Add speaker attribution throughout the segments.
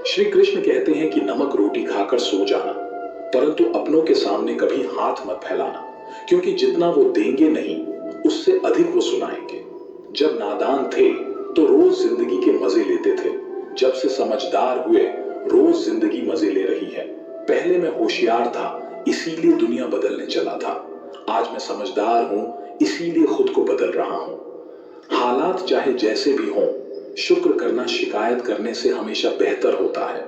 Speaker 1: श्री कृष्ण कहते हैं कि नमक रोटी खाकर सो जाना, परंतु अपनों के सामने कभी हाथ मत फैलाना, क्योंकि जितना वो देंगे नहीं उससे अधिक वो सुनाएंगे। जब नादान थे तो रोज जिंदगी के मजे लेते थे, जब से समझदार हुए रोज जिंदगी मजे ले रही है। पहले मैं होशियार था इसीलिए दुनिया बदलने चला था, आज मैं समझदार हूं इसीलिए खुद को बदल रहा हूं। हालात चाहे जैसे भी हों, शुक्र करना शिकायत करने से हमेशा बेहतर होता है।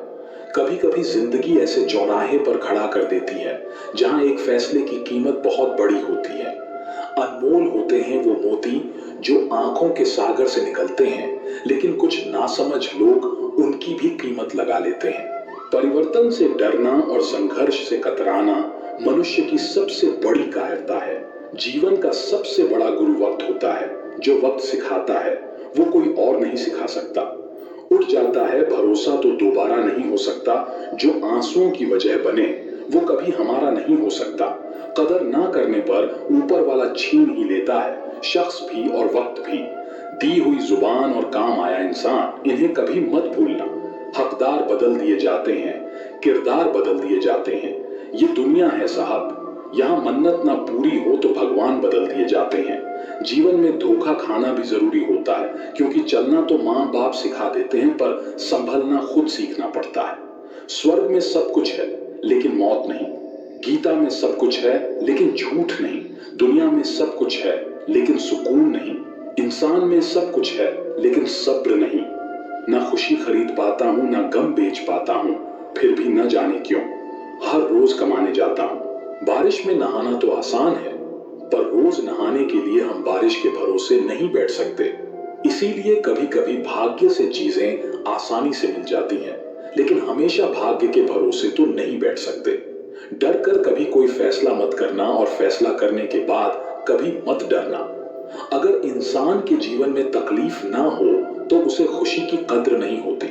Speaker 1: कभी कभी जिंदगी ऐसे चौराहे पर खड़ा कर देती है जहां एक फैसले की कीमत बहुत बड़ी होती है। अनमोल होते हैं वो मोती जो आंखों के सागर से निकलते हैं, लेकिन कुछ नासमझ लोग उनकी भी कीमत लगा लेते हैं। परिवर्तन से डरना और संघर्ष से कतराना मनुष्य की सबसे बड़ी कायरता है। जीवन का सबसे बड़ा गुरु वक्त होता है। जो वक्त सिखाता है वो कोई और नहीं सिखा सकता। उठ जाता है भरोसा तो दोबारा नहीं हो सकता, जो आंसुओं की वजह बने वो कभी हमारा नहीं हो सकता। कदर ना करने पर ऊपर वाला छीन ही लेता है, शख्स भी और वक्त भी। दी हुई जुबान और काम आया इंसान, इन्हें कभी मत भूलना। हकदार बदल दिए जाते हैं, किरदार बदल दिए जाते हैं। ये दुनिया है साहब, यहाँ मन्नत ना पूरी हो तो भगवान बदल दिए जाते हैं। जीवन में धोखा खाना भी जरूरी होता है, क्योंकि चलना तो माँ बाप सिखा देते हैं, पर संभलना खुद सीखना पड़ता है। स्वर्ग में सब कुछ है लेकिन मौत नहीं, गीता में सब कुछ है लेकिन झूठ नहीं, दुनिया में सब कुछ है लेकिन सुकून नहीं, इंसान में सब कुछ है लेकिन सब्र नहीं। ना खुशी खरीद पाता हूँ ना गम बेच पाता हूँ, फिर भी न जाने क्यों हर रोज कमाने जाता हूँ। बारिश में नहाना तो आसान है, पर रोज नहाने के लिए हम बारिश के भरोसे नहीं बैठ सकते। इसीलिए कभी कभी भाग्य से चीजें आसानी से मिल जाती हैं, लेकिन हमेशा भाग्य के भरोसे तो नहीं बैठ सकते। डर कर कभी कोई फैसला मत करना, और फैसला करने के बाद कभी मत डरना। अगर इंसान के जीवन में तकलीफ ना हो तो उसे खुशी की कद्र नहीं होती।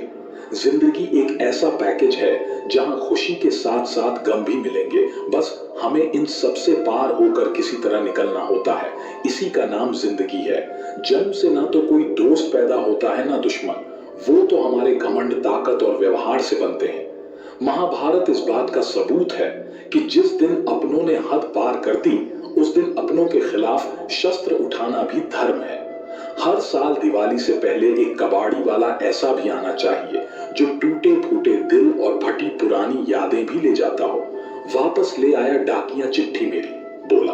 Speaker 1: जिंदगी एक ऐसा पैकेज है जहां खुशी के साथ साथ गम भी मिलेंगे, बस हमें इन सबसे पार होकर किसी तरह निकलना होता है। इसी का नाम जिंदगी है। जन्म से ना तो कोई दोस्त पैदा होता है ना दुश्मन, वो तो हमारे घमंड, ताकत और व्यवहार से बनते हैं। महाभारत इस बात का सबूत है कि जिस दिन अपनों ने हद पार कर दी, उस दिन अपनों के खिलाफ शस्त्र उठाना भी धर्म है। हर साल दिवाली से पहले एक कबाड़ी वाला ऐसा भी आना चाहिए जो टूटे फूटे दिल और फटी पुरानी यादें भी ले जाता हो। वापस ले आया डाकिया चिट्ठी मेरी, बोला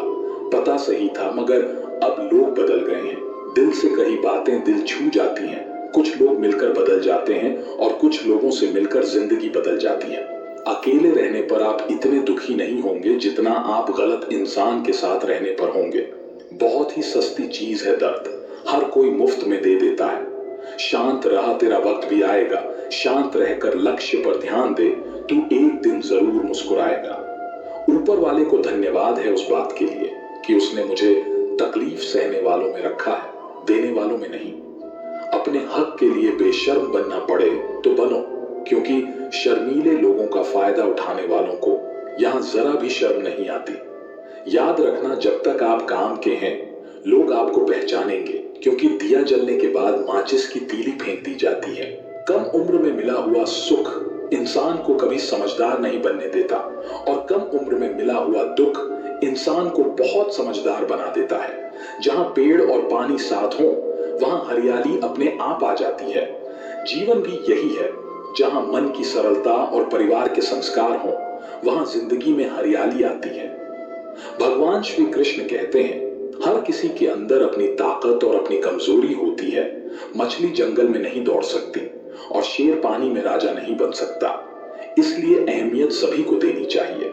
Speaker 1: पता सही था मगर अब लोग बदल गए हैं। दिल से कही बातें दिल छू जाती हैं। कुछ लोग मिलकर बदल जाते हैं और कुछ लोगों से मिलकर जिंदगी बदल जाती है। अकेले रहने पर आप इतने दुखी नहीं होंगे जितना आप गलत इंसान के साथ रहने पर होंगे। बहुत ही सस्ती चीज है दर्द, हर कोई मुफ्त में दे देता है। शांत रहा, तेरा वक्त भी आएगा। शांत रहकर लक्ष्य पर ध्यान दे, तू एक दिन जरूर मुस्कुराएगा। ऊपर वाले को धन्यवाद है उस बात के लिए कि उसने मुझे तकलीफ सहने वालों में रखा है, देने वालों में नहीं। अपने हक के लिए बेशर्म बनना पड़े तो बनो, क्योंकि शर्मीले लोगों का फायदा उठाने वालों को यहां जरा भी शर्म नहीं आती। याद रखना, जब तक आप काम के हैं लोग आपको पहचानेंगे, क्योंकि दिया जलने के बाद माचिस की तीली फेंक दी जाती है। कम उम्र में मिला हुआ सुख इंसान को कभी समझदार नहीं बनने देता, और कम उम्र में मिला हुआ दुख इंसान को बहुत समझदार बना देता है। जहां पेड़ और पानी साथ हो वहां हरियाली अपने आप आ जाती है। जीवन भी यही है, जहां मन की सरलता और परिवार के संस्कार हो वहां जिंदगी में हरियाली आती है। भगवान श्री कृष्ण कहते हैं, हर किसी के अंदर अपनी ताकत और अपनी कमजोरी होती है। मछली जंगल में नहीं दौड़ सकती और शेर पानी में राजा नहीं बन सकता, इसलिए अहमियत सभी को देनी चाहिए।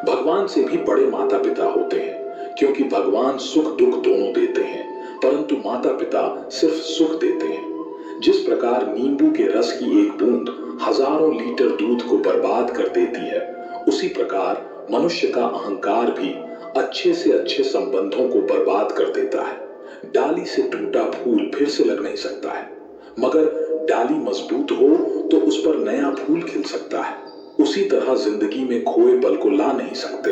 Speaker 1: भगवान से भी बड़े माता पिता होते हैं, क्योंकि भगवान सुख दुख दोनों देते हैं, परंतु माता पिता सिर्फ सुख देते हैं। जिस प्रकार नींबू के रस की एक बूंद हजारों लीटर दूध को बर्बाद कर देती है, उसी प्रकार मनुष्य का अहंकार भी अच्छे से अच्छे संबंधों को बर्बाद कर देता है। डाली से टूटा फूल फिर से लग नहीं सकता है, मगर डाली मजबूत हो तो उस पर नया फूल खिल सकता है। उसी तरह जिंदगी में खोए पल को ला नहीं सकते,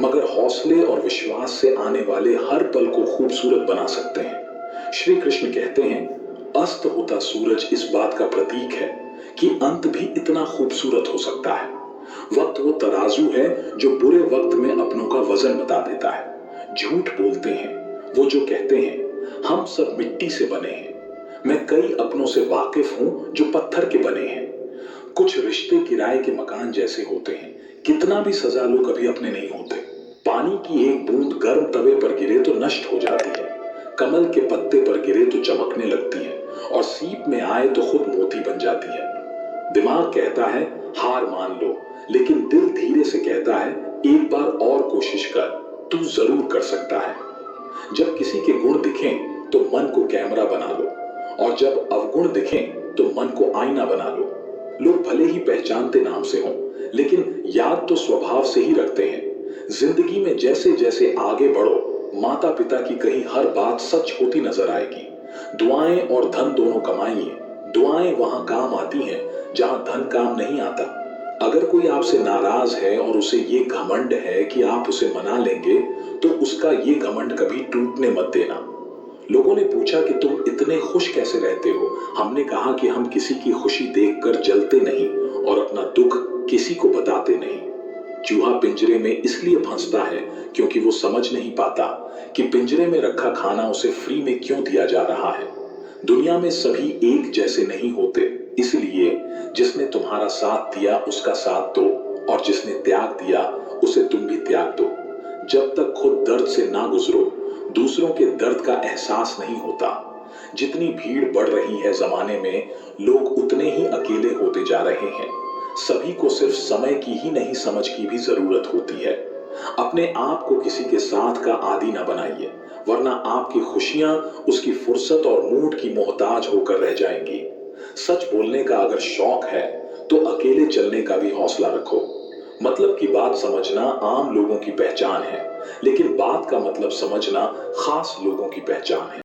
Speaker 1: मगर हौसले और विश्वास से आने वाले हर पल को खूबसूरत बना सकते हैं। श्री कृष्ण कहते हैं, अस्त होता सूरज इस बात का प्रतीक है कि अंत भी इतना खूबसूरत हो सकता है। वक्त वो तराजू है जो बुरे वक्त में अपनों का वजन बता देता है। झूठ बोलते हैं वो जो कहते हैं हम सब मिट्टी से बने हैं। मैं कई अपनों से वाकिफ हूं जो पत्थर के बने हैं। कुछ रिश्ते किराए के मकान जैसे होते हैं, कितना भी सजा लो कभी अपने नहीं होते। पानी की एक बूंद गर्म तवे पर गिरे तो नष्ट हो जाती है, कमल के पत्ते पर गिरे तो चमकने लगती है, और सीप में आए तो खुद मोती बन जाती है। दिमाग कहता है हार मान लो, लेकिन दिल धीरे से कहता है एक बार और कोशिश कर, तू जरूर कर सकता है। जब किसी के गुण दिखें तो मन को कैमरा बना लो, और जब अवगुण दिखें तो मन को आईना बना लो। लोग भले ही पहचानते नाम से हों, लेकिन याद तो स्वभाव से ही रखते हैं। जिंदगी में जैसे जैसे आगे बढ़ो, माता पिता की कही हर बात सच होती नजर आएगी। दुआएं और धन दोनों कमाइए, दुआएं वहां काम आती हैं जहां धन काम नहीं आता। अगर कोई आपसे नाराज है और उसे ये घमंड है कि आप उसे मना लेंगे, तो उसका ये घमंड कभी टूटने मत देना। लोगों ने पूछा कि तुम इतने खुश कैसे रहते हो। हमने कहा कि हम किसी की खुशी देखकर जलते नहीं और अपना दुख किसी को बताते नहीं। चूहा पिंजरे में इसलिए फंसता है क्योंकि वो समझ नहीं पाता कि पिंजरे में रखा खाना उसे फ्री में क्यों दिया जा रहा है। दुनिया में सभी एक जैसे नहीं होते, इसलिए जिसने तुम्हारा साथ दिया उसका साथ दो, और जिसने त्याग दिया उसे तुम भी त्याग दो। जब तक खुद दर्द से ना गुजरो, दूसरों के दर्द का एहसास नहीं होता। जितनी भीड़ बढ़ रही है जमाने में, लोग उतने ही अकेले होते जा रहे हैं। सभी को सिर्फ समय की ही नहीं समझ की भी जरूरत होती है। अपने आप को किसी के साथ का आदी ना बनाइए, वरना आपकी खुशियां उसकी फुर्सत और मूड की मोहताज होकर रह जाएंगी। सच बोलने का अगर शौक है तो अकेले चलने का भी हौसला रखो। मतलब की बात समझना आम लोगों की पहचान है, लेकिन बात का मतलब समझना खास लोगों की पहचान है।